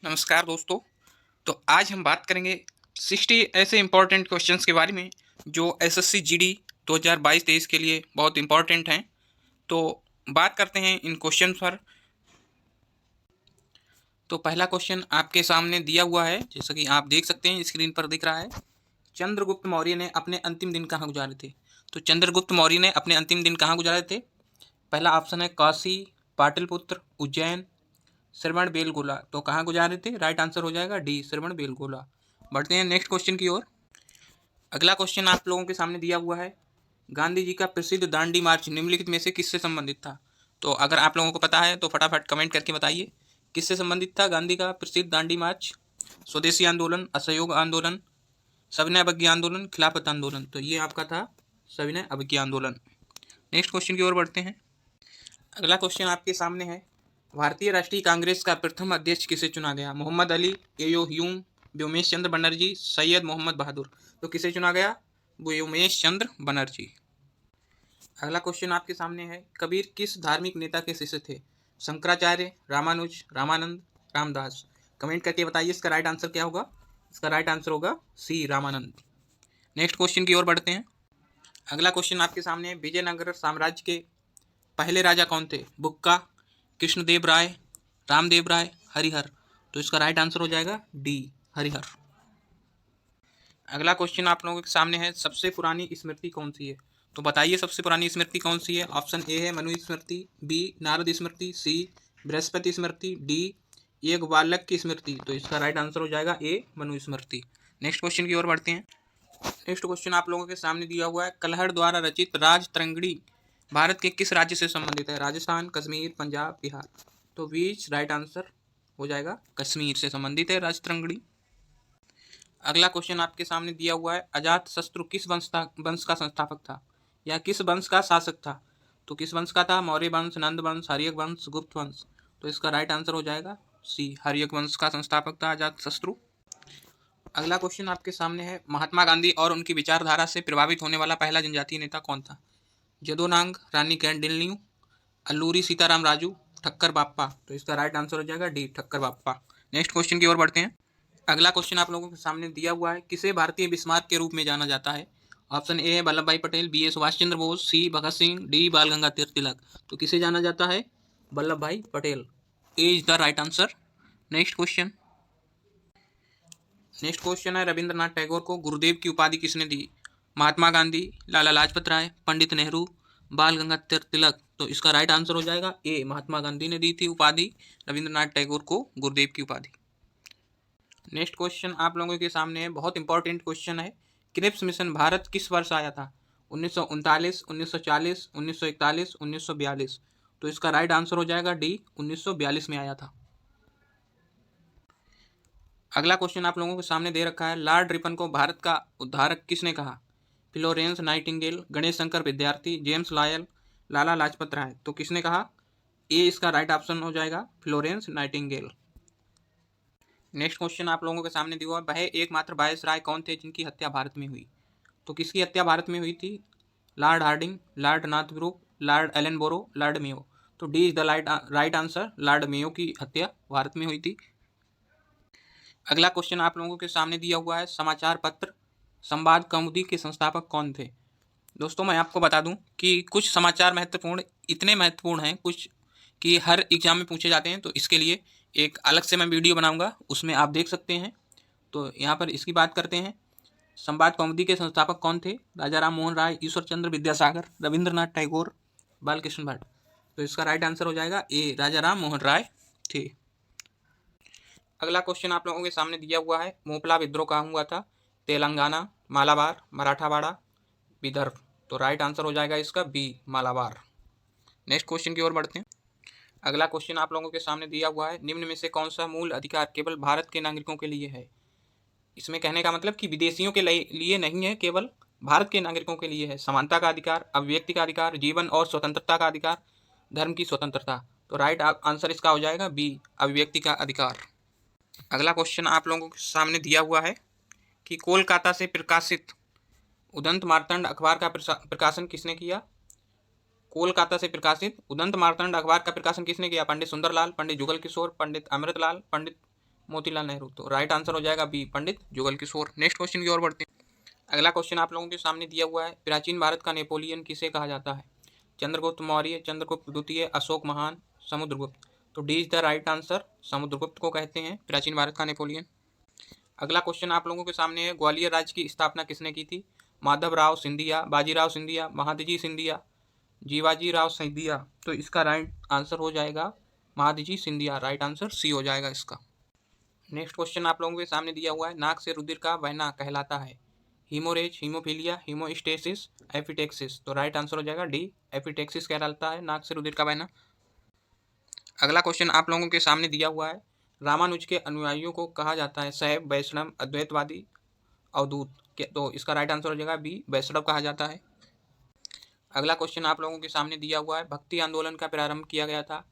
नमस्कार दोस्तों। तो आज हम बात करेंगे 60 ऐसे इम्पोर्टेंट क्वेश्चंस के बारे में जो एसएससी जीडी 2022-23 के लिए बहुत इम्पोर्टेंट हैं। तो बात करते हैं इन क्वेश्चन पर। तो पहला क्वेश्चन आपके सामने दिया हुआ है, जैसा कि आप देख सकते हैं स्क्रीन पर दिख रहा है। चंद्रगुप्त मौर्य ने अपने अंतिम दिन कहाँ गुजारे थे? तो चंद्रगुप्त मौर्य ने अपने अंतिम दिन कहाँ गुजारे थे? पहला ऑप्शन है काशी, पाटलिपुत्र, उज्जैन, श्रवण बेलगोला। तो कहाँ गुजारे थे? राइट आंसर हो जाएगा डी, श्रवण बेलगोला। बढ़ते हैं नेक्स्ट क्वेश्चन की ओर। अगला क्वेश्चन आप लोगों के सामने दिया हुआ है, गांधी जी का प्रसिद्ध दांडी मार्च निम्नलिखित में से किससे संबंधित था? तो अगर आप लोगों को पता है तो फटाफट कमेंट करके बताइए किससे संबंधित था गांधी का प्रसिद्ध दांडी मार्च। स्वदेशी आंदोलन, असहयोग आंदोलन, सविनय अवज्ञा आंदोलन, खिलाफत आंदोलन। तो ये आपका था सविनय अवज्ञा आंदोलन। नेक्स्ट क्वेश्चन की ओर बढ़ते हैं। अगला क्वेश्चन आपके सामने है, भारतीय राष्ट्रीय कांग्रेस का प्रथम अध्यक्ष किसे चुना गया? मोहम्मद अली, एयो ह्यूम, व्योमेश चंद्र बनर्जी, सैयद मोहम्मद बहादुर। तो किसे चुना गया? व्योमेश चंद्र बनर्जी। अगला क्वेश्चन आपके सामने है, कबीर किस धार्मिक नेता के शिष्य थे? शंकराचार्य, रामानुज, रामानंद, रामदास। कमेंट करके बताइए इसका राइट आंसर क्या होगा। इसका राइट आंसर होगा सी, रामानंद। नेक्स्ट क्वेश्चन की ओर बढ़ते हैं। अगला क्वेश्चन आपके सामने है, विजयनगर साम्राज्य के पहले राजा कौन थे? बुक्का, कृष्णदेव राय, रामदेव राय, हरिहर। तो इसका राइट आंसर हो जाएगा डी, हरिहर। अगला क्वेश्चन आप लोगों के सामने है, सबसे पुरानी स्मृति कौन सी है? तो बताइए सबसे पुरानी स्मृति कौन सी है। ऑप्शन ए है मनु स्मृति, बी नारद स्मृति, सी बृहस्पति स्मृति, डी एक बालक की स्मृति। तो इसका राइट आंसर हो जाएगा ए, मनु स्मृति। नेक्स्ट क्वेश्चन की ओर बढ़ते हैं। नेक्स्ट क्वेश्चन आप लोगों के सामने दिया हुआ है, कलहड़ द्वारा रचित राज तरंगिणी भारत के किस राज्य से संबंधित है? राजस्थान, कश्मीर, पंजाब, बिहार। तो बीच राइट आंसर हो जाएगा कश्मीर से संबंधित है राज तरंगिणी। अगला क्वेश्चन आपके सामने दिया हुआ है, अजात शत्रु किस वंश का संस्थापक था या किस वंश का शासक था? तो किस वंश का था? मौर्य वंश, नंद वंश, हर्यक वंश, गुप्त वंश। तो इसका राइट आंसर हो जाएगा सी, हर्यक वंश का संस्थापक था अजात शत्रु। अगला क्वेश्चन आपके सामने है, महात्मा गांधी और उनकी विचारधारा से प्रभावित होने वाला पहला जनजातीय नेता कौन था? जदोनांग, रानी कैंडिलन्यू, अल्लूरी सीताराम राजू, ठक्कर बाप्पा। तो इसका राइट आंसर हो जाएगा D, Thakkar Bappa. Next question की ओर बढ़ते हैं। अगला क्वेश्चन आप लोगों के सामने दिया हुआ है, किसे भारतीय बिस्मार्क के रूप में जाना जाता है? ऑप्शन ए है वल्लभ भाई पटेल, बी ए सुभाष चंद्र बोस, सी भगत सिंह, डी बाल गंगाधर तिलक। तो किसे जाना जाता है? Vallabh Bhai Patel. A is the right answer. Next question है, रविंद्रनाथ टैगोर को गुरुदेव की उपाधि किसने दी? महात्मा गांधी, लाला लाजपत राय, पंडित नेहरू, बाल गंगाधर तिलक। तो इसका राइट आंसर हो जाएगा ए, महात्मा गांधी ने दी थी उपाधि रविंद्रनाथ टैगोर को गुरुदेव की उपाधि। नेक्स्ट क्वेश्चन आप लोगों के सामने है, बहुत इंपॉर्टेंट क्वेश्चन है, क्रिप्स मिशन भारत किस वर्ष आया था? 1939, 1940, 1941, 1942। तो इसका राइट आंसर हो जाएगा डी, 1942 में आया था। अगला क्वेश्चन आप लोगों के सामने दे रखा है, लॉर्ड रिपन को भारत का उद्धारक किसने कहा? फ्लोरेंस नाइटिंगेल, गणेश शंकर विद्यार्थी, जेम्स लॉयल, लाला लाजपत राय। तो किसने कहा? ए इसका राइट ऑप्शन हो जाएगा फ्लोरेंस नाइटिंगेल। नेक्स्ट क्वेश्चन आप लोगों के सामने दिया हुआ, वह एकमात्र वायसराय कौन थे जिनकी हत्या भारत में हुई? तो किसकी हत्या भारत में हुई थी? Lord Hardinge, Lord Northbrook, Lord Ellenborough, Lord Mayo. तो D is the right answer, Lord Mayo की हत्या भारत में हुई थी। अगला क्वेश्चन आप लोगों के सामने दिया हुआ है, समाचार पत्र संवाद कौमुदी के संस्थापक कौन थे? दोस्तों मैं आपको बता दूं कि कुछ समाचार महत्वपूर्ण, इतने महत्वपूर्ण हैं कुछ कि हर एग्जाम में पूछे जाते हैं। तो इसके लिए एक अलग से मैं वीडियो बनाऊंगा, उसमें आप देख सकते हैं। तो यहाँ पर इसकी बात करते हैं, संवाद कौमुदी के संस्थापक कौन थे? राजा राम मोहन राय, ईश्वर चंद्र विद्यासागर, रविंद्रनाथ टैगोर, बालकृष्ण भट्ट। तो इसका राइट आंसर हो जाएगा ए, राजा राम मोहन राय थे। अगला क्वेश्चन आप लोगों के सामने दिया हुआ है, मोपला विद्रोह कहाँ हुआ था? तेलंगाना, मालाबार, मराठावाड़ा, विदर्भ। तो राइट आंसर हो जाएगा इसका बी, मालाबार। नेक्स्ट क्वेश्चन की ओर बढ़ते हैं। अगला क्वेश्चन आप लोगों के सामने दिया हुआ है, निम्न में से कौन सा मूल अधिकार केवल भारत के नागरिकों के लिए है? इसमें कहने का मतलब कि विदेशियों के लिए नहीं है, केवल भारत के नागरिकों के लिए है। समानता का अधिकार, अभिव्यक्ति का अधिकार, जीवन और स्वतंत्रता का अधिकार, धर्म की स्वतंत्रता। तो राइट आंसर इसका हो जाएगा बी, अभिव्यक्ति का अधिकार। अगला क्वेश्चन आप लोगों के सामने दिया हुआ है कि कोलकाता से प्रकाशित उदंत मार्तंड अखबार का प्रकाशन किसने किया? कोलकाता से प्रकाशित उदंत मार्तंड अखबार का प्रकाशन किसने किया? पंडित सुंदरलाल, पंडित जुगल किशोर, पंडित अमृतलाल, पंडित मोतीलाल नेहरू। तो राइट आंसर हो जाएगा बी, पंडित जुगल किशोर। नेक्स्ट क्वेश्चन की ओर बढ़ते हैं। अगला क्वेश्चन आप लोगों के सामने दिया हुआ है, प्राचीन भारत का नेपोलियन किसे कहा जाता है? चंद्रगुप्त मौर्य, चंद्रगुप्त द्वितीय, अशोक महान, समुद्रगुप्त। तो D is the right answer, Samudragupta को कहते हैं प्राचीन भारत का नेपोलियन। अगला क्वेश्चन आप लोगों के सामने है, ग्वालियर राज्य की स्थापना किसने की थी? माधवराव सिंधिया, बाजीराव सिंधिया, महादजी सिंधिया, जीवाजी राव सिंधिया। तो इसका राइट आंसर हो जाएगा Mahadji Scindia. Right answer C हो जाएगा इसका। नेक्स्ट क्वेश्चन आप लोगों के सामने दिया हुआ है, नाक से रुधिर का बहना कहलाता है? Haemorrhage, haemophilia, haemostasis, epistaxis. तो राइट आंसर हो जाएगा डी, एफिटेक्सिस कहलाता है नाक से रुधिर का बहना। अगला क्वेश्चन आप लोगों के सामने दिया हुआ है, रामानुज के अनुयायियों को कहा जाता है शैव, वैष्णव, अद्वैतवादी, अवधूत। तो इसका राइट आंसर हो जाएगा बी, वैष्णव कहा जाता है। अगला क्वेश्चन आप लोगों के सामने दिया हुआ है, भक्ति आंदोलन का प्रारंभ किया गया था?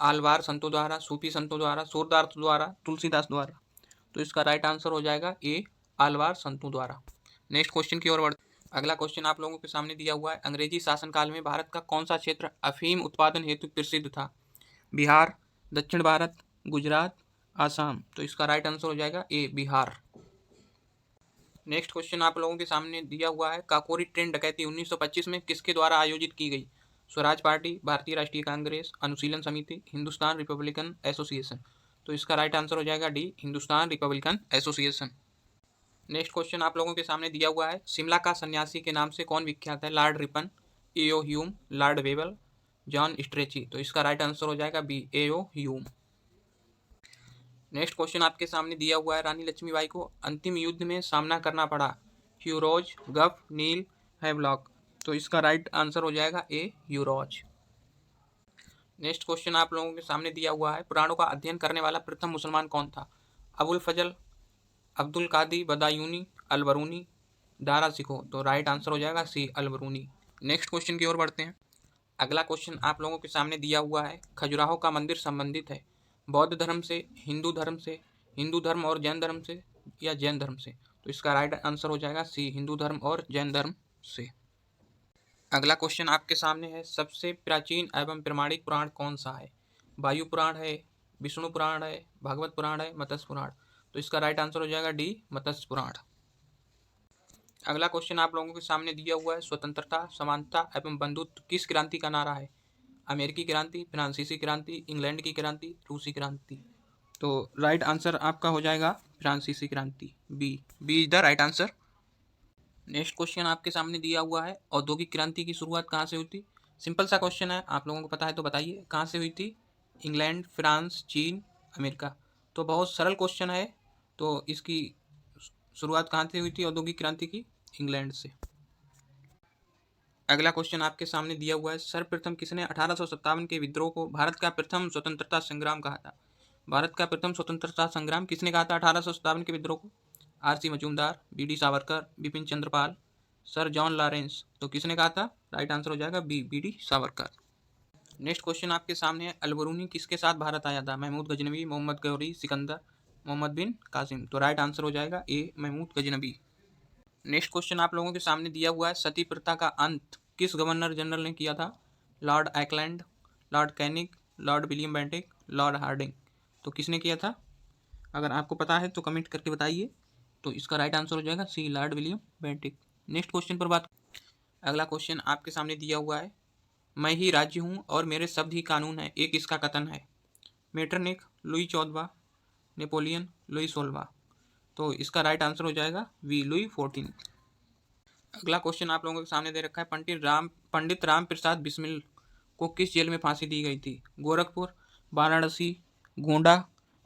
आलवार संतों द्वारा, सूफी संतों द्वारा, सूरदास द्वारा, तुलसीदास द्वारा। तो इसका राइट आंसर हो जाएगा ए, आलवार संतों द्वारा। नेक्स्ट क्वेश्चन की ओर बढ़ते। अगला क्वेश्चन आप लोगों के सामने दिया हुआ है, अंग्रेजी शासनकाल में भारत का कौन सा क्षेत्र अफीम उत्पादन हेतु प्रसिद्ध था? बिहार, दक्षिण भारत, गुजरात, आसाम। तो इसका राइट आंसर हो जाएगा ए, बिहार। नेक्स्ट क्वेश्चन आप लोगों के सामने दिया हुआ है, काकोरी ट्रेन डकैती 1925 में किसके द्वारा आयोजित की गई? स्वराज पार्टी, भारतीय राष्ट्रीय कांग्रेस, अनुशीलन समिति, हिंदुस्तान रिपब्लिकन एसोसिएशन। तो इसका राइट आंसर हो जाएगा D, Hindustan Republican association. Next question आप लोगों के सामने दिया हुआ है, शिमला का सन्यासी के नाम से कौन विख्यात है? लॉर्ड रिपन, एओ ह्यूम, लॉर्ड वेबल, जॉन स्ट्रेची। तो इसका राइट आंसर हो जाएगा बी, एओ ह्यूम। नेक्स्ट क्वेश्चन आपके सामने दिया हुआ है, रानी लक्ष्मीबाई को अंतिम युद्ध में सामना करना पड़ा? ह्यूरोज, गफ, नील, हैवलॉक। तो इसका राइट आंसर हो जाएगा ए, ह्यूरोज। नेक्स्ट क्वेश्चन आप लोगों के सामने दिया हुआ है, पुराणों का अध्ययन करने वाला प्रथम मुसलमान कौन था? अबुल फजल, अब्दुल कादी बदायूनी, अलबरूनी, दारा सिखो। तो राइट आंसर हो जाएगा सी, अलबरूनी। नेक्स्ट क्वेश्चन की ओर बढ़ते हैं। अगला क्वेश्चन आप लोगों के सामने दिया हुआ है, खजुराहो का मंदिर संबंधित है बौद्ध धर्म से, हिंदू धर्म से, हिंदू धर्म और जैन धर्म से, या जैन धर्म से? तो इसका राइट आंसर हो जाएगा सी, हिंदू धर्म और जैन धर्म से। अगला क्वेश्चन आपके सामने है, सबसे प्राचीन एवं प्रमाणिक पुराण कौन सा है? वायु पुराण है, विष्णु पुराण है, भागवत पुराण है, मत्स्य पुराण। तो इसका राइट आंसर हो जाएगा डी, मत्स्य पुराण। अगला क्वेश्चन आप लोगों के सामने दिया हुआ है, स्वतंत्रता, समानता एवं बंधुत्व किस क्रांति का नारा है? अमेरिकी क्रांति, फ्रांसीसी क्रांति, इंग्लैंड की क्रांति, रूसी क्रांति। तो राइट आंसर आपका हो जाएगा फ्रांसीसी क्रांति, B, B is the right answer. Next question आपके सामने दिया हुआ है, औद्योगिक क्रांति की शुरुआत कहाँ से हुई थी? सिंपल सा क्वेश्चन है, आप लोगों को पता है तो बताइए कहाँ से हुई थी? इंग्लैंड, फ्रांस, चीन, अमेरिका। तो बहुत सरल क्वेश्चन है। तो इसकी शुरुआत कहाँ से हुई थी औद्योगिक क्रांति की? इंग्लैंड से। अगला क्वेश्चन आपके सामने दिया हुआ है, सर्वप्रथम किसने 1857 के विद्रोह को भारत का प्रथम स्वतंत्रता संग्राम कहा था? भारत का प्रथम स्वतंत्रता संग्राम किसने कहा था 1857 के विद्रोह को? R C. Majumdar, B D. Savarkar, Bipin Chandrapal, sir John Lawrence. तो किसने कहा था? राइट आंसर हो जाएगा B, B D. Savarkar. Next question आपके सामने है, अलबरूनी किसके साथ भारत आया था? महमूद गजनवी, मोहम्मद गौरी, सिकंदर, मोहम्मद बिन कासिम। तो राइट आंसर हो जाएगा ए, महमूद गजनवी। नेक्स्ट क्वेश्चन आप लोगों के सामने दिया हुआ है, सती प्रथा का अंत किस गवर्नर जनरल ने किया था? Lord Auckland, Lord Canning, Lord William Bentinck, Lord Hardinge. तो किसने किया था? अगर आपको पता है तो कमेंट करके बताइए। तो इसका राइट आंसर हो जाएगा C, Lord William Bentinck. Next question पर बात। अगला क्वेश्चन आपके सामने दिया हुआ है, मैं ही राज्य हूँ और मेरे शब्द ही कानून है, एक किसका कथन है? Metternich, Louis 14, Napoleon, Louis 16। तो इसका राइट आंसर हो जाएगा वी, लुई 14। अगला क्वेश्चन आप लोगों के सामने दे रखा है, पंडित राम प्रसाद बिस्मिल को किस जेल में फांसी दी गई थी? गोरखपुर, वाराणसी, गोंडा,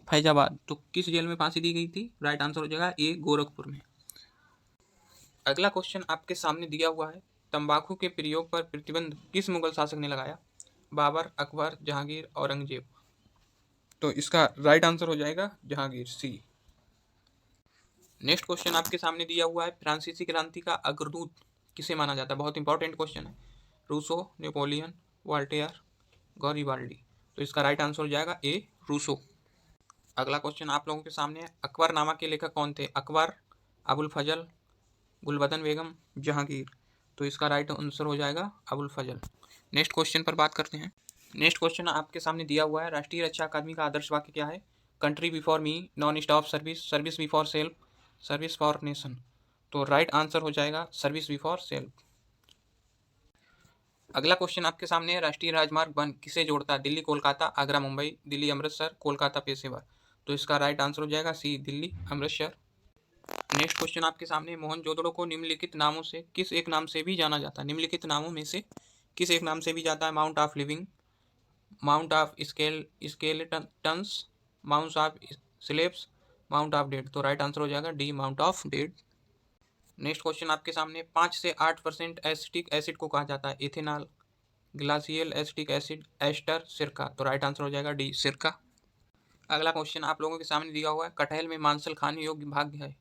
फैजाबाद। तो किस जेल में फांसी दी गई थी? राइट आंसर हो जाएगा ए, गोरखपुर में। अगला क्वेश्चन आपके सामने दिया हुआ है, तंबाकू के प्रयोग पर प्रतिबंध किस मुगल शासक ने लगाया? बाबर, अकबर, जहांगीर, औरंगजेब। तो इसका राइट आंसर हो जाएगा जहांगीर, सी। नेक्स्ट क्वेश्चन आपके सामने दिया हुआ है, फ्रांसीसी क्रांति का अग्रदूत किसे माना जाता है? बहुत इंपॉर्टेंट क्वेश्चन है। Rousseau, Napoleon, Voltaire, Garibaldi. तो इसका राइट आंसर हो जाएगा ए, रूसो। अगला क्वेश्चन आप लोगों के सामने है, अकबरनामा के लेखक कौन थे? अकबर, अबुल फजल, गुलबदन बेगम, जहांगीर। तो इसका राइट आंसर हो जाएगा अबुल फजल। नेक्स्ट क्वेश्चन पर बात करते हैं। नेक्स्ट क्वेश्चन आपके सामने दिया हुआ है, राष्ट्रीय रक्षा अकादमी का आदर्श वाक्य क्या है? Country before me, non stop service, service before self, service for nation. तो राइट आंसर हो जाएगा सर्विस बिफोर सेल्फ। अगला क्वेश्चन आपके सामने है, राष्ट्रीय राजमार्ग 1 किसे जोड़ता है? दिल्ली कोलकाता, आगरा मुंबई, दिल्ली अमृतसर, कोलकाता पेशेवर। तो इसका राइट आंसर हो जाएगा सी, दिल्ली अमृतसर। नेक्स्ट क्वेश्चन आपके सामने, मोहनजोदड़ो को निम्नलिखित नामों से किस एक नाम से भी जाना जाता है? निम्नलिखित नामों में से किस एक नाम से भी जाता है? Mount of living, mount of skeletons, mount of slabs, mount of dead. तो राइट आंसर हो जाएगा D, mount of dead. Next question आपके सामने, 5 से 8% एसिटिक एसिड को कहा जाता है? Ethanol, glacial acetic acid, ester, सिरका। तो राइट आंसर हो जाएगा डी, सिरका। अगला क्वेश्चन आप लोगों के सामने दिया हुआ है, कटहल में मांसल खाने योग्य भाग है?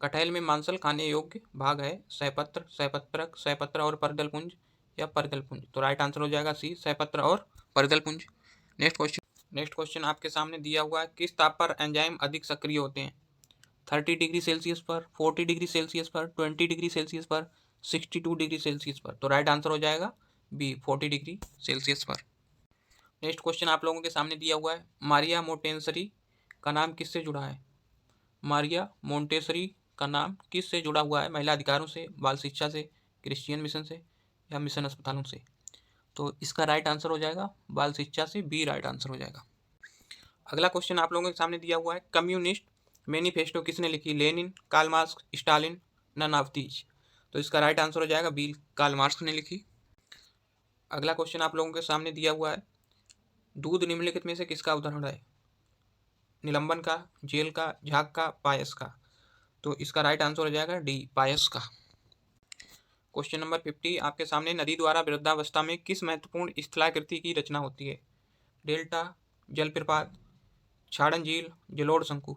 कटहल में मांसल खाने योग्य भाग है सहपत्र, सहपत्रक, सहपत्र और परदल पुंज या परदल पुंज। तो राइट आंसर हो जाएगा सी, सहपत्र और परदल पुंज। नेक्स्ट क्वेश्चन आपके सामने दिया हुआ है, किस ताप पर एंजाइम अधिक सक्रिय होते हैं? 30 डिग्री सेल्सियस पर, 40 डिग्री सेल्सियस पर, 20 डिग्री सेल्सियस पर, 62 डिग्री सेल्सियस पर। तो राइट आंसर हो जाएगा बी, 40 डिग्री सेल्सियस पर। नेक्स्ट क्वेश्चन आप लोगों के सामने दिया हुआ है, मारिया मोंटेसरी का नाम किससे जुड़ा है? मारिया मोंटेसरी का नाम किससे जुड़ा हुआ है? महिला अधिकारों से, बाल शिक्षा से, क्रिश्चियन मिशन से या मिशन अस्पतालों से। तो इसका राइट आंसर हो जाएगा बाल शिक्षा से, बी राइट आंसर हो जाएगा। अगला क्वेश्चन आप लोगों के सामने दिया हुआ है, कम्युनिस्ट मैनिफेस्टो किसने लिखी? Lenin, Karl Marx, Stalin, none of these. तो इसका राइट आंसर हो जाएगा बी, कार्ल मार्क्स ने लिखी। अगला क्वेश्चन आप लोगों के सामने दिया हुआ है, दूध निम्नलिखित में से किसका उदाहरण है? निलंबन का, जेल का, झाग का, पायस का। तो इसका राइट आंसर हो जाएगा डी, पायस का। क्वेश्चन नंबर 50 आपके सामने, नदी द्वारा वृद्धावस्था में किस महत्वपूर्ण स्थलाकृति की रचना होती है? डेल्टा, जलप्रपात, छाड़न झील, जलोढ़ शंकु।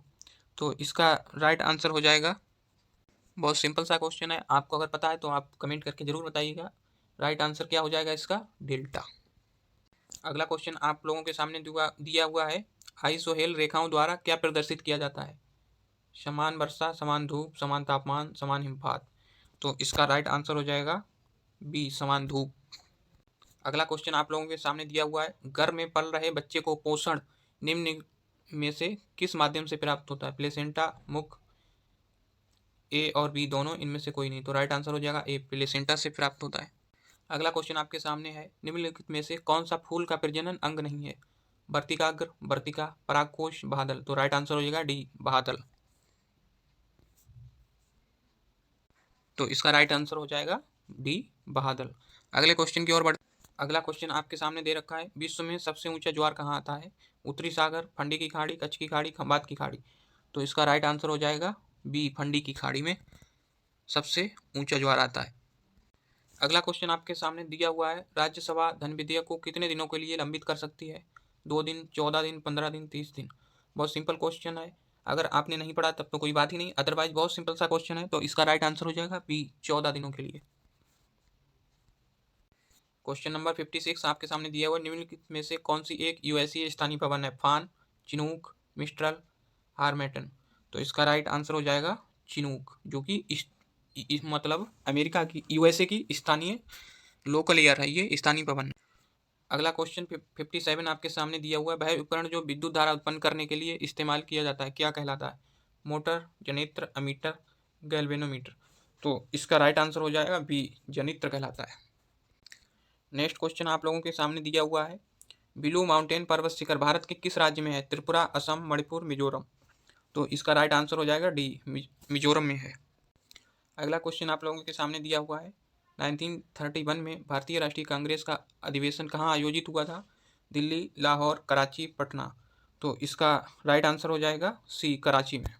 तो इसका राइट आंसर हो जाएगा, बहुत सिंपल सा क्वेश्चन है, आपको अगर पता है तो आप कमेंट करके जरूर बताइएगा। राइट आंसर क्या हो जाएगा इसका? डेल्टा। अगला क्वेश्चन आप लोगों के सामने दिया हुआ है, आइसोहेल रेखाओं द्वारा क्या प्रदर्शित किया जाता है? समान वर्षा, समान धूप, समान तापमान, समान हिमपात। तो इसका राइट आंसर हो जाएगा बी, समान धूप। अगला क्वेश्चन आप लोगों के सामने दिया हुआ है, गर्भ में पल रहे बच्चे को पोषण निम्न में से किस माध्यम से प्राप्त होता है? प्लेसेंटा, मुख, ए और बी दोनों, इनमें से कोई नहीं। तो राइट आंसर हो जाएगा ए, प्लेसेंटा से प्राप्त होता है। अगला क्वेश्चन आपके सामने है, निम्नलिखित में से कौन सा फूल का प्रजनन अंग नहीं है? वर्तिकाग्र, वर्तिका, परागकोश, बादल। तो राइट आंसर हो जाएगा डी, बादल। तो इसका राइट आंसर हो जाएगा डी, बादल। अगले क्वेश्चन की ओर बढ़, अगला क्वेश्चन आपके सामने दे रखा है, विश्व में सबसे ऊंचा ज्वार कहाँ आता है? उत्तरी सागर, फंडी की खाड़ी, कच्छ की खाड़ी, खंबात की खाड़ी। तो इसका राइट आंसर हो जाएगा बी, फंडी की खाड़ी में सबसे ऊंचा ज्वार आता है। अगला क्वेश्चन आपके सामने दिया हुआ है, राज्यसभा धन विधेयक को कितने दिनों के लिए लंबित कर सकती है? 2 दिन, 14 दिन, 15 दिन, 30 दिन। बहुत सिंपल क्वेश्चन है, अगर आपने नहीं पढ़ा तब तो कोई बात ही नहीं, अदरवाइज बहुत सिंपल सा क्वेश्चन है। तो इसका राइट आंसर हो जाएगा बी, 14 दिनों के लिए। क्वेश्चन नंबर 56 आपके सामने दिया हुआ, निम्नलिखित में से कौन सी एक यूएसए स्थानीय भवन है? फान, चिनूक, मिस्ट्रल, हार्मेटन। तो इसका राइट आंसर हो जाएगा चिनूक, जो कि मतलब अमेरिका की, यूएसए की स्थानीय लोकल एयर है, ये स्थानीय भवन। अगला क्वेश्चन 57 आपके सामने दिया हुआ है, वह उपकरण जो विद्युत धारा उत्पन्न करने के लिए इस्तेमाल किया जाता है क्या कहलाता है? मोटर, जनित्र, अमीटर, गैल्वेनोमीटर। तो इसका राइट आंसर हो जाएगा बी, जनित्र कहलाता है। नेक्स्ट क्वेश्चन आप लोगों के सामने दिया हुआ है, ब्लू माउंटेन पर्वत शिखर भारत के किस राज्य में है? त्रिपुरा, असम, मणिपुर, मिजोरम। तो इसका राइट आंसर हो जाएगा डी, मिजोरम में है। अगला क्वेश्चन आप लोगों के सामने दिया हुआ है, 1931 में भारतीय राष्ट्रीय कांग्रेस का अधिवेशन कहाँ आयोजित हुआ था? दिल्ली, लाहौर, कराची, पटना। तो इसका राइट आंसर हो जाएगा सी, कराची में।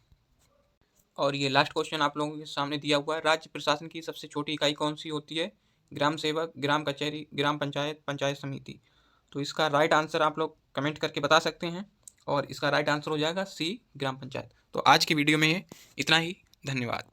और ये लास्ट क्वेश्चन आप लोगों के सामने दिया हुआ है, राज्य प्रशासन की सबसे छोटी इकाई कौन सी होती है? ग्राम सेवक, ग्राम कचहरी, ग्राम पंचायत, पंचायत समिति। तो इसका राइट आंसर आप लोग कमेंट करके बता सकते हैं, और इसका राइट आंसर हो जाएगा सी, ग्राम पंचायत। तो आज की वीडियो में इतना ही, धन्यवाद।